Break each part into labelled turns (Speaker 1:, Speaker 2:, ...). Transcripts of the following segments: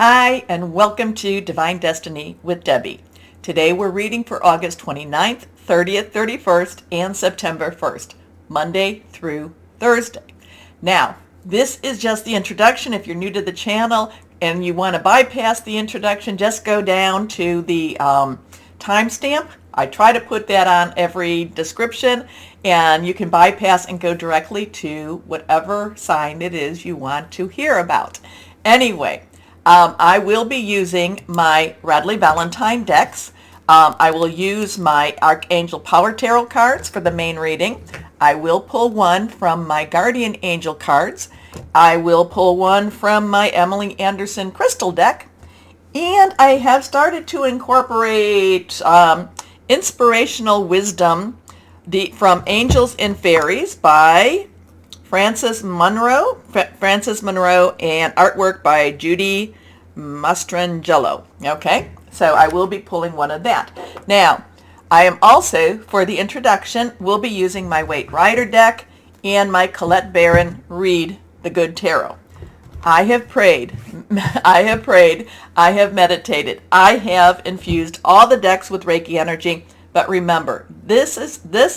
Speaker 1: Hi, and welcome to Divine Destiny with Debbie. Today we're reading for August 29th, 30th, 31st, and September 1st, Monday through Thursday. Now, this is just the introduction. If you're new to the channel and you want to bypass the introduction, just go down to the timestamp. I try to put that on every description, and you can bypass and go directly to whatever sign it is you want to hear about. Anyway, I will be using my Radley Valentine decks. I will use my Archangel Power Tarot cards for the main reading. I will pull one from my Guardian Angel cards. I will pull one from my Emily Anderson Crystal deck. And I have started to incorporate Inspirational Wisdom from Angels and Fairies by Frances Monroe, and artwork by Judy Mastrangelo. Okay, so I will be pulling one of that. Now, I am also, for the introduction, will be using my Waite Rider deck and my Colette Baron Read the Good Tarot. I have prayed, I have meditated, I have infused all the decks with Reiki energy. But remember, this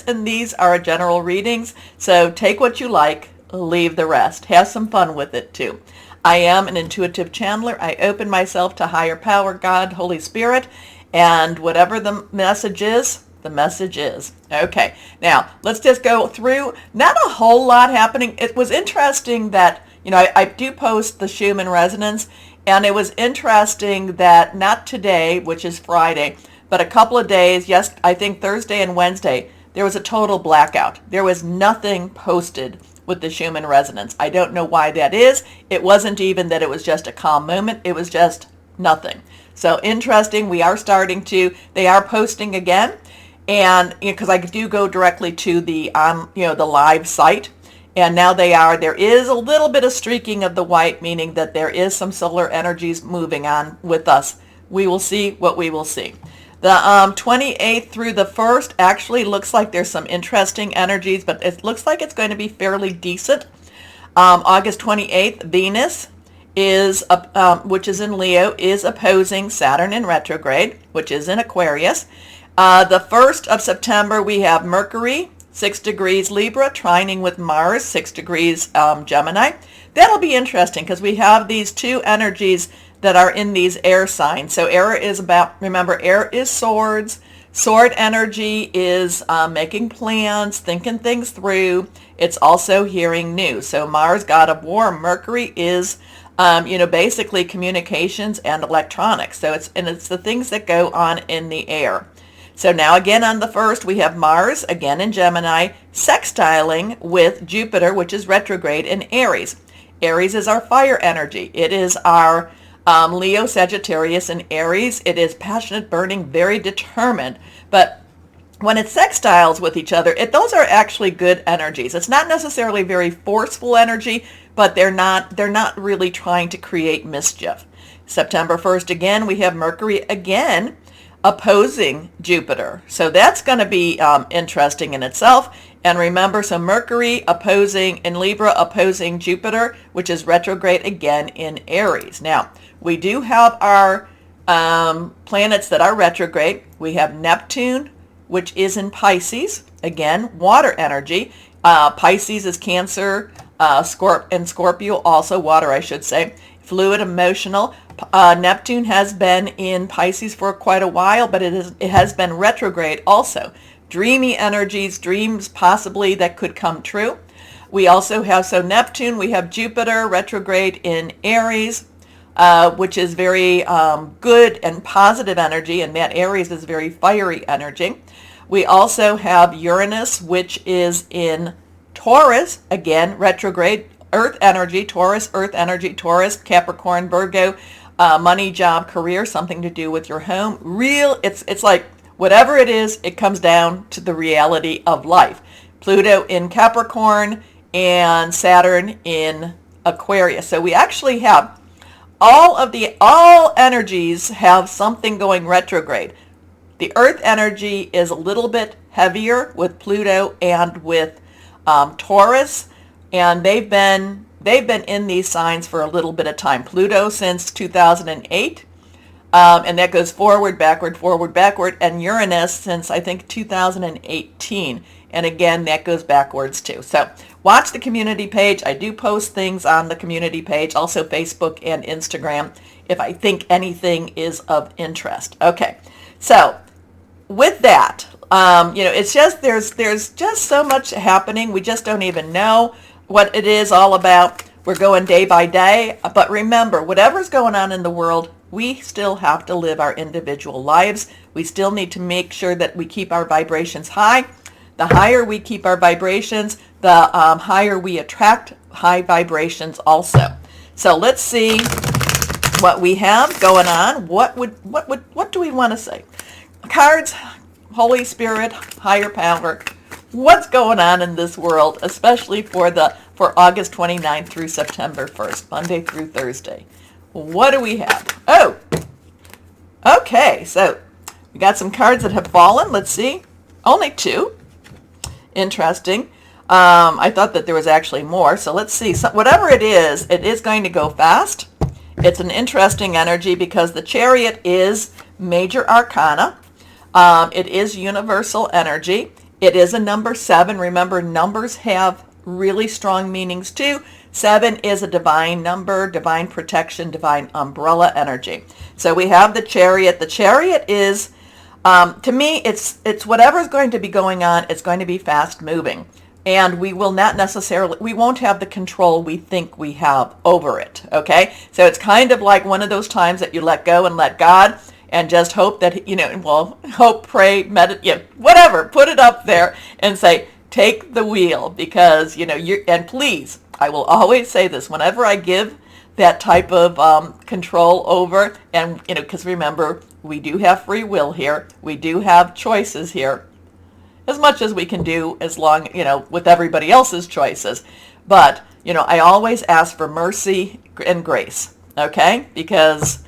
Speaker 1: and these are general readings, so take what you like, leave the rest. Have some fun with it too. I am an intuitive channeler. I open myself to higher power, God, Holy Spirit, and whatever the message is, the message is. Okay, now let's just go through. Not a whole lot happening. It was interesting that, I do post the Schumann resonance, and it was interesting that not today, which is Friday, but a couple of days, yes, I think Thursday and Wednesday, there was a total blackout. There was nothing posted with the Schumann resonance. I don't know why that is. It wasn't even that it was just a calm moment. It was just nothing. So interesting. They are posting again. And because I do go directly to the live site. And now there is a little bit of streaking of the white, meaning that there is some solar energies moving on with us. We will see what we will see. The 28th through the 1st actually looks like there's some interesting energies, but it looks like it's going to be fairly decent. August 28th, Venus which is in Leo, is opposing Saturn in retrograde, which is in Aquarius. The 1st of September, we have Mercury, 6 degrees Libra, trining with Mars, 6 degrees Gemini. That'll be interesting because we have these two energies that are in these air signs. So air is swords. Sword energy is making plans, thinking things through. It's also hearing news. So Mars, god of war. Mercury is, basically communications and electronics. So it's the things that go on in the air. So now again on the 1st, we have Mars, again in Gemini, sextiling with Jupiter, which is retrograde in Aries. Aries is our fire energy. It is our Leo, Sagittarius, and Aries. It is passionate, burning, very determined. But when it sextiles with each other, those are actually good energies. It's not necessarily very forceful energy, but they're not really trying to create mischief. September 1st, again, we have Mercury again opposing Jupiter. So that's going to be interesting in itself. And remember, so Mercury in Libra opposing Jupiter, which is retrograde again in Aries. Now, we do have our planets that are retrograde. We have Neptune, which is in Pisces. Again, water energy. Pisces is Cancer, and Scorpio also water, I should say. Fluid, emotional. Neptune has been in Pisces for quite a while, but it has been retrograde also. Dreamy energies, dreams possibly that could come true. We also have, Neptune, we have Jupiter retrograde in Aries, which is very good and positive energy, and that Aries is very fiery energy. We also have Uranus, which is in Taurus, again, retrograde, earth energy, Taurus, Capricorn, Virgo, money, job, career, something to do with your home. It's like whatever it is, it comes down to the reality of life. Pluto in Capricorn and Saturn in Aquarius. So we actually have all energies have something going retrograde. The earth energy is a little bit heavier with Pluto and with Taurus, and they've been they've been in these signs for a little bit of time. Pluto since 2008, and that goes forward, backward, and Uranus since, I think, 2018. And again, that goes backwards too. So watch the community page. I do post things on the community page, also Facebook and Instagram, if I think anything is of interest. Okay, so with that, it's just, there's just so much happening. We just don't even know what it is all about. We're going day by day. But remember, whatever's going on in the world, we still have to live our individual lives. We still need to make sure that we keep our vibrations high. The higher we keep our vibrations, the higher we attract high vibrations also. So let's see what we have going on. What do we want to say? Cards, Holy Spirit, higher power. What's going on in this world, especially for August 29th through September 1st, Monday through Thursday? What do we have? Oh, okay. So we got some cards that have fallen. Let's see. Only 2. Interesting. I thought that there was actually more. So let's see. So whatever it is going to go fast. It's an interesting energy because the Chariot is major arcana. It is universal energy. It is a number 7. Remember, numbers have really strong meanings too. 7 is a divine number, divine protection, divine umbrella energy. So we have the Chariot. The Chariot is, to me, it's whatever's going to be going on, it's going to be fast moving. And we won't have the control we think we have over it, okay? So it's kind of like one of those times that you let go and let God and just hope that, hope, pray, meditate, whatever, put it up there and say, take the wheel, because, and please, I will always say this, whenever I give that type of control over, and, because remember, we do have free will here, we do have choices here, as much as we can do as long, with everybody else's choices. But, I always ask for mercy and grace, okay? Because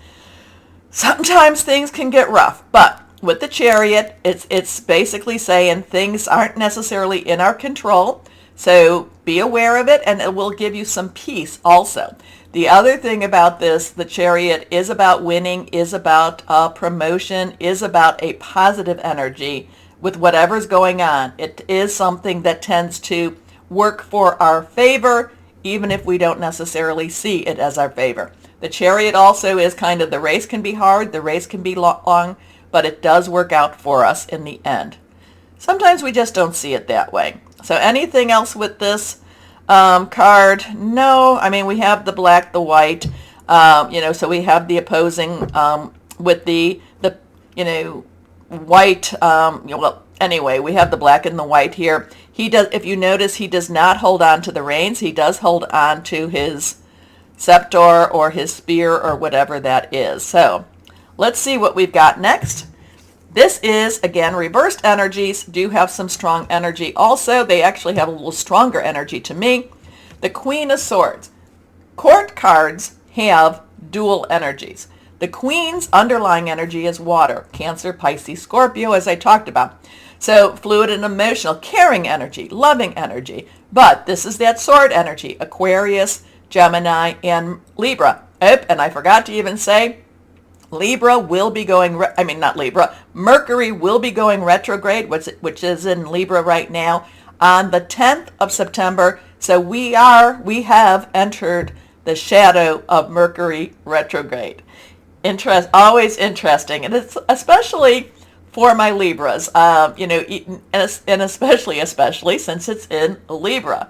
Speaker 1: sometimes things can get rough, but with the Chariot, it's basically saying things aren't necessarily in our control, so be aware of it, and it will give you some peace also. The other thing about this, the Chariot is about winning, is about promotion, is about a positive energy with whatever's going on. It is something that tends to work for our favor, even if we don't necessarily see it as our favor. The Chariot also is kind of, the race can be hard, the race can be long, but it does work out for us in the end. Sometimes we just don't see it that way. So anything else with this card? No. I mean, we have the black, the white, so we have the opposing with the white, anyway, we have the black and the white here. He does, if you notice, he does not hold on to the reins. He does hold on to his scepter or his spear or whatever that is. So let's see what we've got next. This is, again, reversed energies do have some strong energy also. They actually have a little stronger energy to me. The Queen of Swords. Court cards have dual energies. The Queen's underlying energy is water, Cancer, Pisces, Scorpio, as I talked about. So fluid and emotional, caring energy, loving energy. But this is that sword energy, Aquarius, Gemini, and Libra. Oh, and I forgot to even say, Libra will be going, Mercury will be going retrograde, which is in Libra right now, on the 10th of September. So we have entered the shadow of Mercury retrograde. Always interesting, and it's especially for my Libras, and especially since it's in Libra.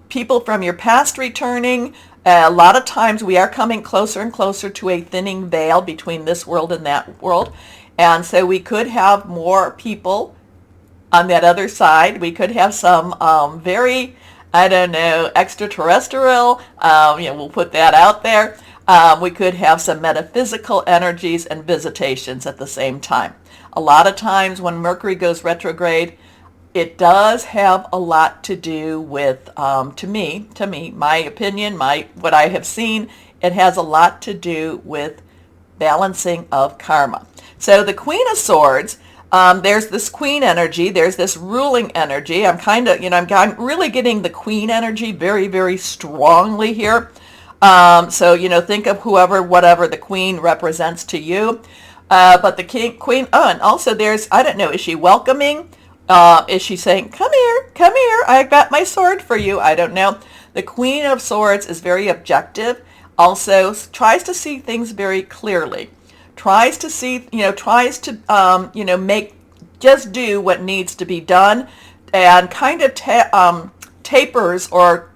Speaker 1: People from your past returning. A lot of times we are coming closer and closer to a thinning veil between this world and that world. And so we could have more people on that other side. We could have some very, extraterrestrial, we'll put that out there. We could have some metaphysical energies and visitations at the same time. A lot of times when Mercury goes retrograde, it does have a lot to do with, to me, my opinion, what I have seen, it has a lot to do with balancing of karma. So the Queen of Swords, There's this queen energy. There's this ruling energy. I'm kind of, I'm really getting the queen energy very, very strongly here. So, think of whatever the queen represents to you. But the queen, oh, and also there's, I don't know, is she welcoming? Is she saying, come here, I got my sword for you? I don't know. The Queen of Swords is very objective. Also tries to see things very clearly. Tries to see, just do what needs to be done, and kind of tapers or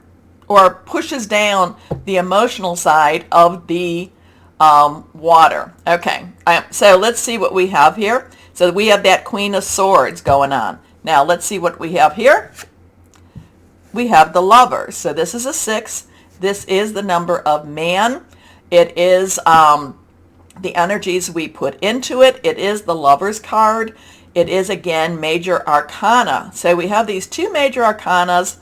Speaker 1: pushes down the emotional side of the water. Okay, so let's see what we have here. So we have that Queen of Swords going on. Now let's see what we have here. We have the Lovers. So this is a 6. This is the number of man. It is the energies we put into it. It is the Lovers card. It is, again, major arcana. So we have these 2 major arcanas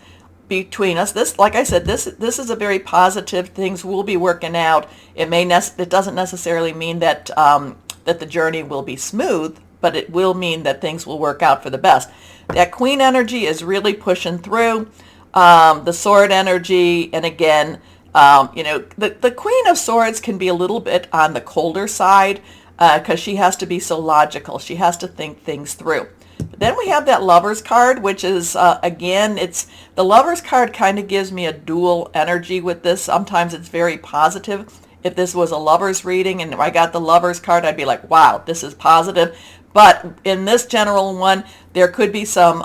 Speaker 1: between us. This, like I said, this is a very positive. Things will be working out. It doesn't necessarily mean that that the journey will be smooth, but it will mean that things will work out for the best. That Queen energy is really pushing through. The Sword energy, and again, the Queen of Swords can be a little bit on the colder side because she has to be so logical. She has to think things through. But then we have that Lovers card, which is, again, the Lovers card kind of gives me a dual energy with this. Sometimes it's very positive. If this was a Lovers reading and I got the Lovers card, I'd be like, wow, this is positive. But in this general one, there could be some,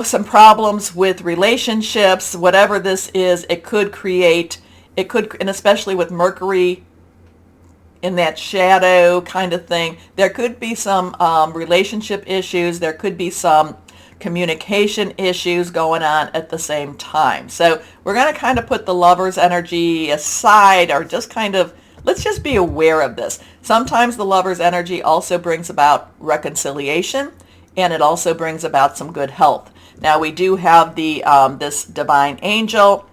Speaker 1: some problems with relationships. Whatever this is, it could, and especially with Mercury in that shadow kind of thing, there could be some relationship issues. There could be some communication issues going on at the same time. So we're going to kind of put the Lovers energy aside, or just kind of, let's just be aware of this. Sometimes the Lovers energy also brings about reconciliation, and it also brings about some good health. Now we do have the this divine angel,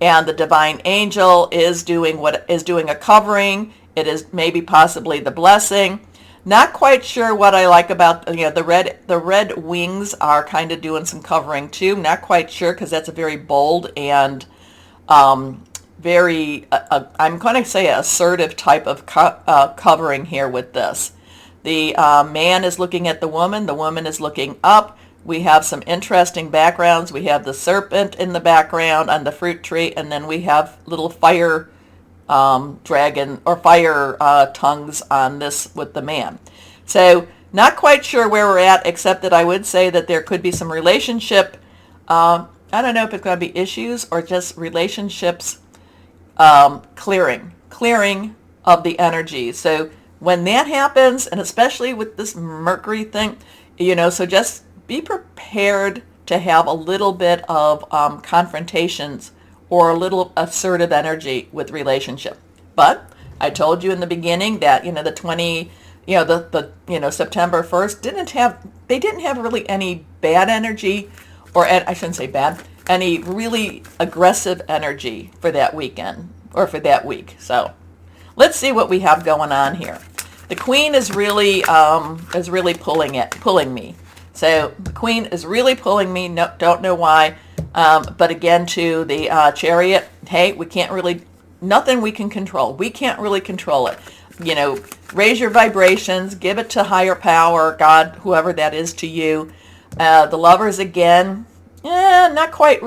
Speaker 1: and the divine angel is doing a covering. It is maybe possibly the blessing. Not quite sure what I like about, the red wings are kind of doing some covering too. Not quite sure, because that's a very bold and very, I'm going to say assertive type of covering here with this. The man is looking at the woman is looking up. We have some interesting backgrounds. We have the serpent in the background on the fruit tree, and then we have little fire dragon or fire tongues on this with the man. So not quite sure where we're at, except that I would say that there could be some relationship, I don't know if it's going to be issues or just relationships clearing of the energy. So when that happens, and especially with this Mercury thing, so just be prepared to have a little bit of confrontations or a little assertive energy with relationship. But I told you in the beginning that, the September 1st didn't have really any bad energy, or I shouldn't say bad, any really aggressive energy for that weekend or for that week. So let's see what we have going on here. The Queen is really pulling me. So the Queen is really pulling me. No, don't know why. But again, to the Chariot, hey, nothing we can control. We can't really control it. Raise your vibrations, give it to higher power, God, whoever that is to you. The Lovers, again, not quite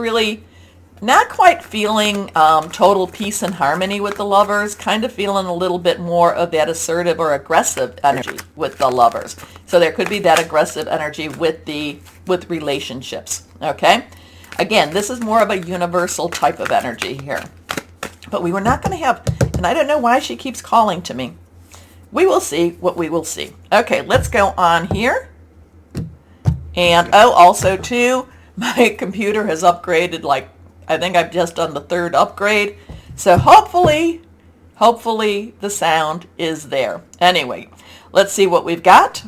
Speaker 1: feeling total peace and harmony with the Lovers. Kind of feeling a little bit more of that assertive or aggressive energy with the Lovers. So there could be that aggressive energy with relationships. Okay. Again, this is more of a universal type of energy here. But we were not going to have, and I don't know why she keeps calling to me. We will see what we will see. Okay, let's go on here. And, also too, my computer has upgraded, I think I've just done the 3rd upgrade. So hopefully the sound is there. Anyway, let's see what we've got.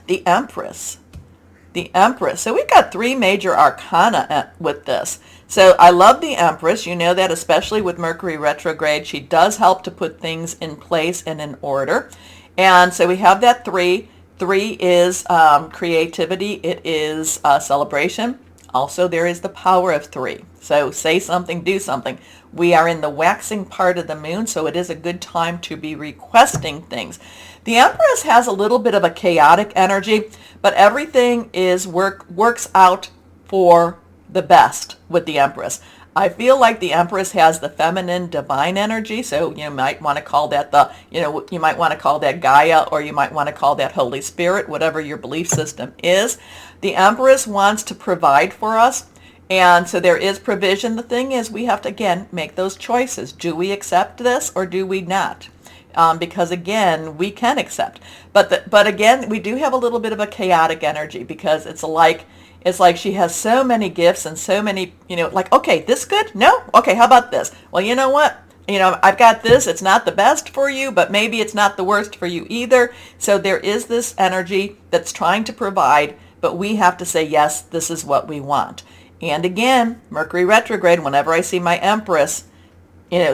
Speaker 1: The Empress. The Empress. So we've got 3 major arcana with this. So I love the Empress. You know that, especially with Mercury retrograde, she does help to put things in place and in order. And so we have that 3. 3 is creativity. It is celebration. Also, there is the power of 3. So say something, do something. We are in the waxing part of the moon, so it is a good time to be requesting things. The Empress has a little bit of a chaotic energy, but everything is works out for the best with the Empress. I feel like the Empress has the feminine divine energy, so you might want to call that you might want to call that Gaia, or you might want to call that Holy Spirit, whatever your belief system is. The Empress wants to provide for us, and so there is provision. The thing is, we have to, again, make those choices. Do we accept this or do we not? Because, again, we can accept. But again, we do have a little bit of a chaotic energy, because it's like she has so many gifts and so many, like, okay, this good? No? Okay, how about this? Well, you know what? I've got this. It's not the best for you, but maybe it's not the worst for you either. So there is this energy that's trying to provide, but we have to say, yes, this is what we want. And again, Mercury retrograde, whenever I see my Empress,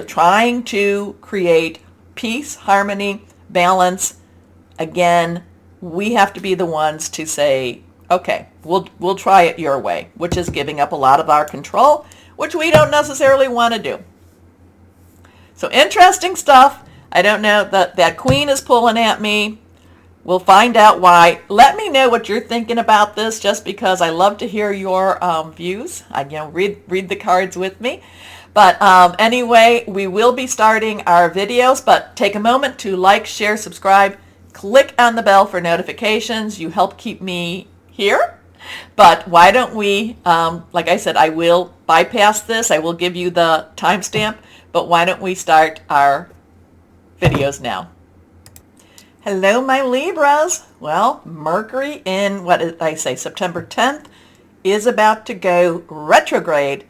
Speaker 1: trying to create peace, harmony, balance, again, we have to be the ones to say, okay, we'll try it your way, which is giving up a lot of our control, which we don't necessarily want to do. So interesting stuff. I don't know, that Queen is pulling at me. We'll find out why. Let me know what you're thinking about this, just because I love to hear your views. Read the cards with me. But anyway, we will be starting our videos, but take a moment to like, share, subscribe, click on the bell for notifications. You help keep me here. But why don't we, like I said, I will bypass this. I will give you the timestamp, but why don't we start our videos now? Hello, my Libras. Well, Mercury in, what did I say, September 10th is about to go retrograde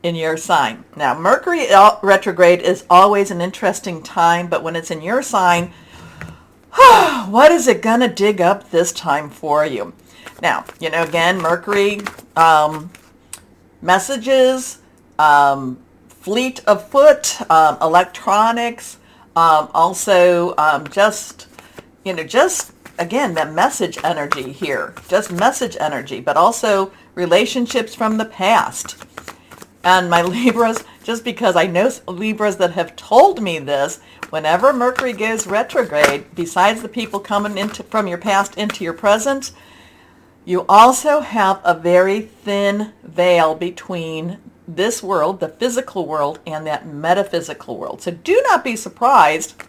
Speaker 1: in your sign. Now, Mercury retrograde is always an interesting time, but when it's in your sign, what is it going to dig up this time for you? Now, again, Mercury, messages, fleet of foot, electronics, also just again, the message energy here, just message energy, but also relationships from the past. And my Libras, just because I know Libras that have told me this, whenever Mercury goes retrograde, besides the people coming from your past into your present, you also have a very thin veil between this world, the physical world, and that metaphysical world. So do not be surprised.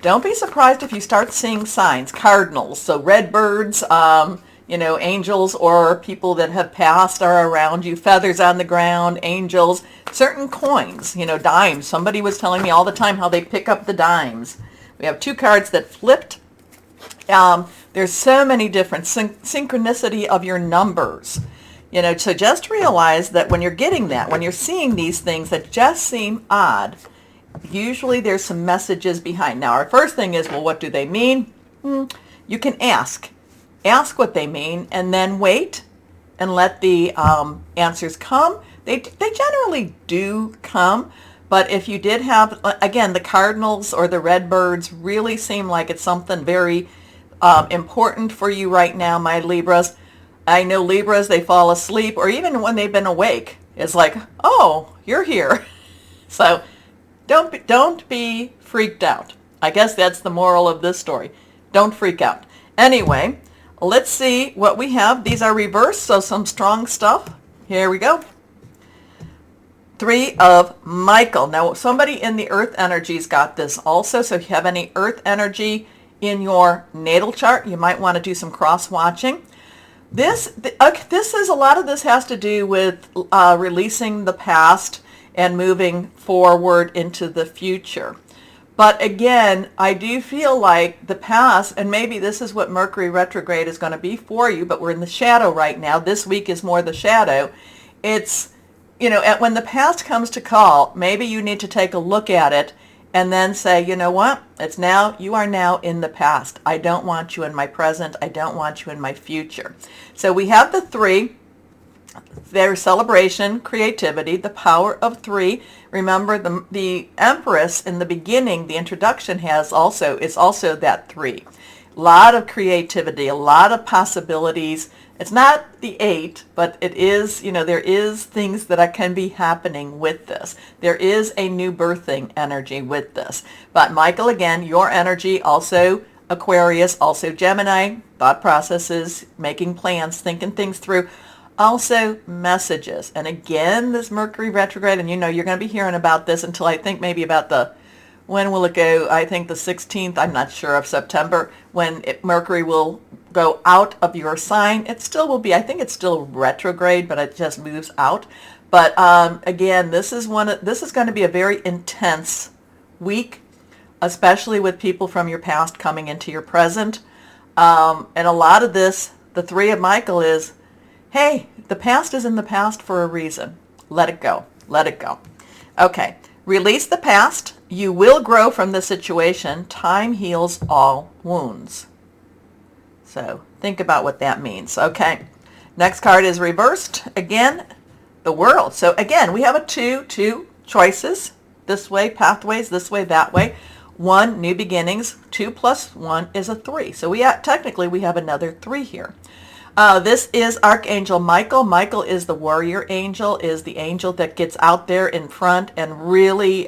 Speaker 1: Don't be surprised if you start seeing signs, cardinals, so red birds, angels or people that have passed are around you, feathers on the ground, angels, certain coins, dimes. Somebody was telling me all the time how they pick up the dimes. We have 2 cards that flipped. There's so many different synchronicity of your numbers. So just realize that when you're getting that, when you're seeing these things that just seem odd, usually there's some messages behind. Now, our first thing is, well, what do they mean? You can ask. Ask what they mean, and then wait and let the answers come. They generally do come, but if you did have, again, the cardinals or the red birds really seem like it's something very important for you right now, my Libras. I know Libras, they fall asleep, or even when they've been awake, it's like, oh, you're here. So don't be freaked out. I guess that's the moral of this story. Don't freak out. Anyway, let's see what we have. These are reversed, so some strong stuff. Here we go. 3 of Michael. Now, somebody in the earth energies got this also, so if you have any earth energy in your natal chart, you might want to do some cross-watching. This is, a lot of this has to do with releasing the past and moving forward into the future. But again, I do feel like the past, and maybe this is what Mercury retrograde is going to be for you, but we're in the shadow right now. This week is more the shadow. It's, when the past comes to call, maybe you need to take a look at it and then say, you know what? You are now in the past. I don't want you in my present. I don't want you in my future. So we have the 3. There's celebration, creativity, the power of 3. Remember, the Empress in the beginning, the introduction is also that 3. A lot of creativity, a lot of possibilities. It's not the 8, but it is, there is things that can be happening with this. There is a new birthing energy with this. But Michael, again, your energy, also Aquarius, also Gemini, thought processes, making plans, thinking things through. Also messages. And again, this Mercury retrograde, and you're going to be hearing about this until I think maybe about when will it go? I think the 16th, I'm not sure, of September, when Mercury will go out of your sign. It still will be, I think it's still retrograde, but it just moves out. But again, this is going to be a very intense week, especially with people from your past coming into your present. And a lot of this, the 3 of Michael is, hey, the past is in the past for a reason. Let it go. Let it go. Okay. Release the past. You will grow from the situation. Time heals all wounds. So think about what that means. Okay. Next card is reversed. Again, the world. So again, we have a two choices. This way, pathways, this way, that way. 1, new beginnings. 2 plus 1 is a 3. So technically we have another 3 here. This is Archangel Michael. Michael is the warrior angel, is the angel that gets out there in front and really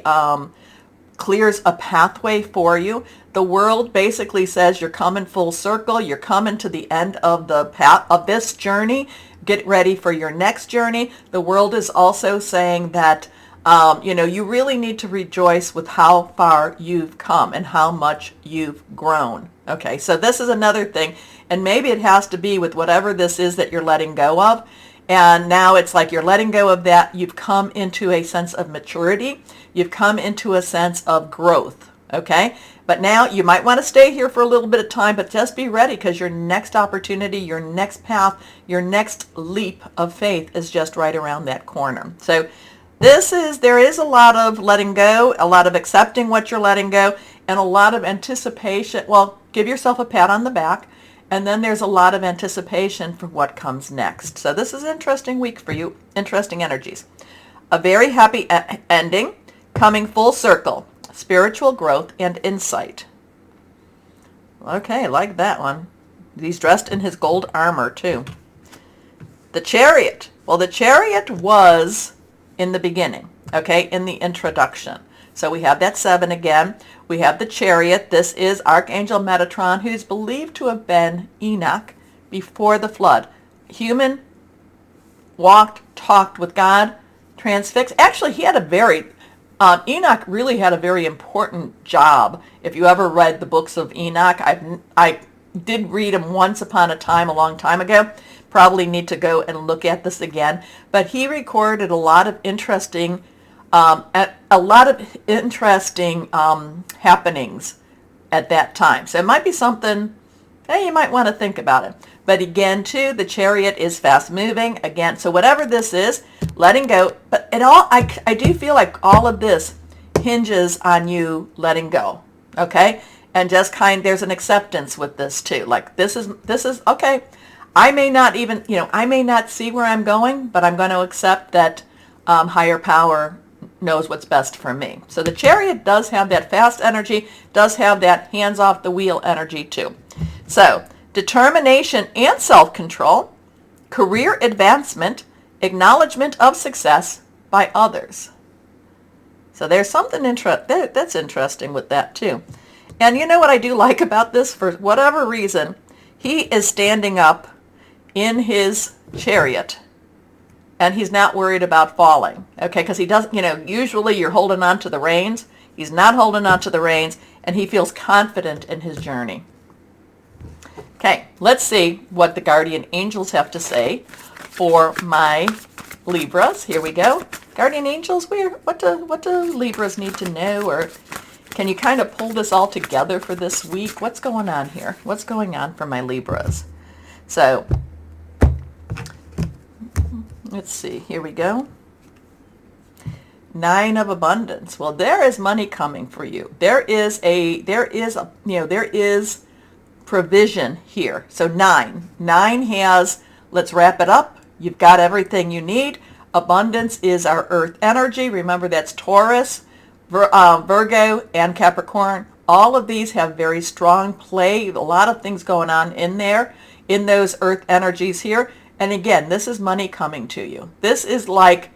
Speaker 1: clears a pathway for you. The world basically says you're coming full circle. You're coming to the end of the path of this journey. Get ready for your next journey. The world is also saying that you really need to rejoice with how far you've come and how much you've grown. Okay, so this is another thing. And maybe it has to be with whatever this is that you're letting go of. And now it's like you're letting go of that. You've come into a sense of maturity. You've come into a sense of growth. Okay, but now you might want to stay here for a little bit of time, but just be ready, because your next opportunity, your next path, your next leap of faith is just right around that corner. So there is a lot of letting go, a lot of accepting what you're letting go, and a lot of anticipation. Well, give yourself a pat on the back, and then there's a lot of anticipation for what comes next. So this is an interesting week for you, interesting energies. A very happy ending, coming full circle, spiritual growth and insight. Okay, I like that one. He's dressed in his gold armor too. The Chariot. Well, the Chariot was in the beginning, okay, in the introduction. So we have that 7 again. We have the Chariot. This is Archangel Metatron, who's believed to have been Enoch before the flood. Human, walked, talked with God, transfixed. Actually, he had a very, Enoch really had a very important job. If you ever read the books of Enoch, I did read them once upon a time, a long time ago. Probably need to go and look at this again. But he recorded a lot of interesting happenings at that time. So it might be something, hey, you might want to think about it. But again, too, the Chariot is fast moving. Again, so whatever this is, letting go. But I do feel like all of this hinges on you letting go. Okay? And just there's an acceptance with this too. Like this is okay. I may not even, I may not see where I'm going, but I'm going to accept that higher power knows what's best for me. So the Chariot does have that fast energy, does have that hands off the wheel energy too. So determination and self-control, career advancement, acknowledgement of success by others. So there's something that's interesting with that too. And you know what I do like about this? For whatever reason, he is standing up in his chariot, and he's not worried about falling, okay? Because he doesn't, usually you're holding on to the reins. He's not holding on to the reins, and he feels confident in his journey. Okay, let's see what the guardian angels have to say for my Libras. Here we go. Guardian angels, what do Libras need to know, or can you kind of pull this all together for this week? What's going on here? What's going on for my Libras? So let's see, here we go. 9 of abundance. Well, there is money coming for you. There is provision here. So 9 has, let's wrap it up. You've got everything you need. Abundance is our earth energy. Remember, that's Taurus, Virgo, and Capricorn. All of these have very strong play. A lot of things going on in there, in those earth energies here. And again, this is money coming to you. This is like,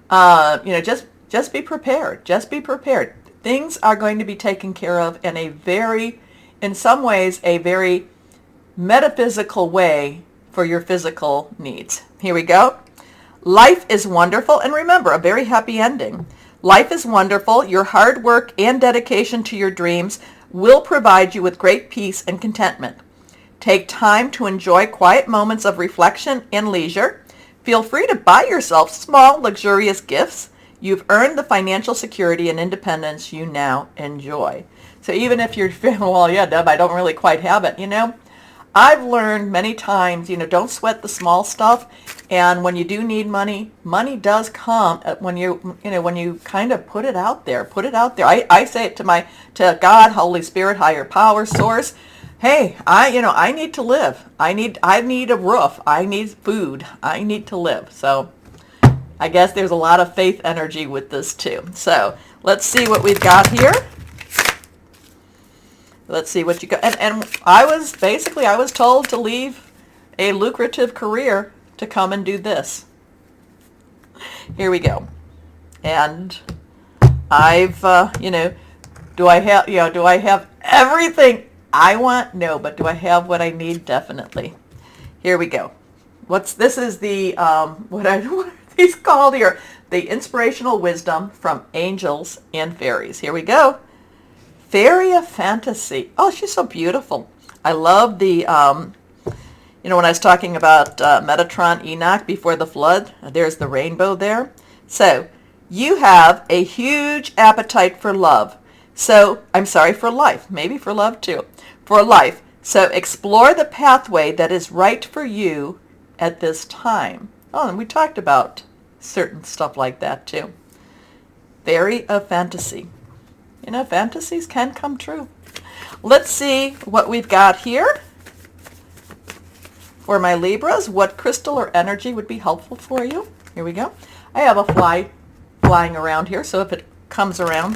Speaker 1: just be prepared. Just be prepared. Things are going to be taken care of in a very, in some ways, a very metaphysical way for your physical needs. Here we go. Life is wonderful. And remember, a very happy ending. Life is wonderful. Your hard work and dedication to your dreams will provide you with great peace and contentment. Take time to enjoy quiet moments of reflection and leisure. Feel free to buy yourself small, luxurious gifts. You've earned the financial security and independence you now enjoy. So even if you're feeling, well, yeah, Deb, I don't really quite have it, I've learned many times, don't sweat the small stuff. And when you do need money, money does come when you kind of put it out there. Put it out there. I say it to God, Holy Spirit, higher power, source. Hey, I need to live. I need a roof. I need food. I need to live. So I guess there's a lot of faith energy with this too. So let's see what we've got here. Let's see what you got. And I was told to leave a lucrative career to come and do this. Here we go. And I've, do I have everything I want? No, but do I have what I need? Definitely. Here we go. This is the, what are these called here? The inspirational wisdom from angels and fairies. Here we go. Fairy of Fantasy. Oh, she's so beautiful. I love the, when I was talking about Metatron Enoch before the flood, there's the rainbow there. So you have a huge appetite for love. So, I'm sorry, for life. Maybe for love too. For life. So explore the pathway that is right for you at this time. Oh, and we talked about certain stuff like that too. Fairy of Fantasy. Fantasies can come true. Let's see what we've got here. For my Libras, what crystal or energy would be helpful for you? Here we go. I have a fly flying around here, so if it comes around,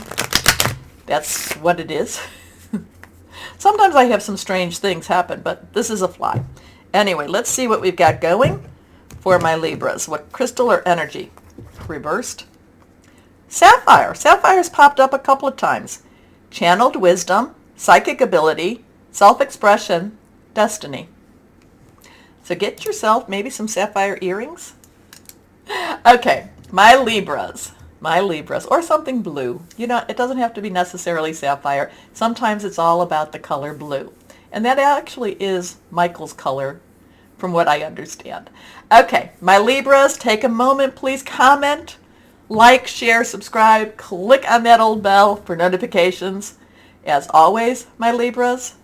Speaker 1: that's what it is. Sometimes I have some strange things happen, but this is a fly. Anyway, let's see what we've got going for my Libras. What crystal or energy? Reversed. Sapphire. Sapphire's popped up a couple of times. Channeled wisdom, psychic ability, self-expression, destiny. So get yourself maybe some sapphire earrings. Okay, my Libras, or something blue. It doesn't have to be necessarily sapphire. Sometimes it's all about the color blue. And that actually is Michael's color, from what I understand. Okay, my Libras, take a moment, please comment, like, share, subscribe, click on that old bell for notifications. As always, my Libras,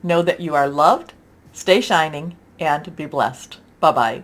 Speaker 1: know that you are loved, stay shining, and be blessed. Bye-bye.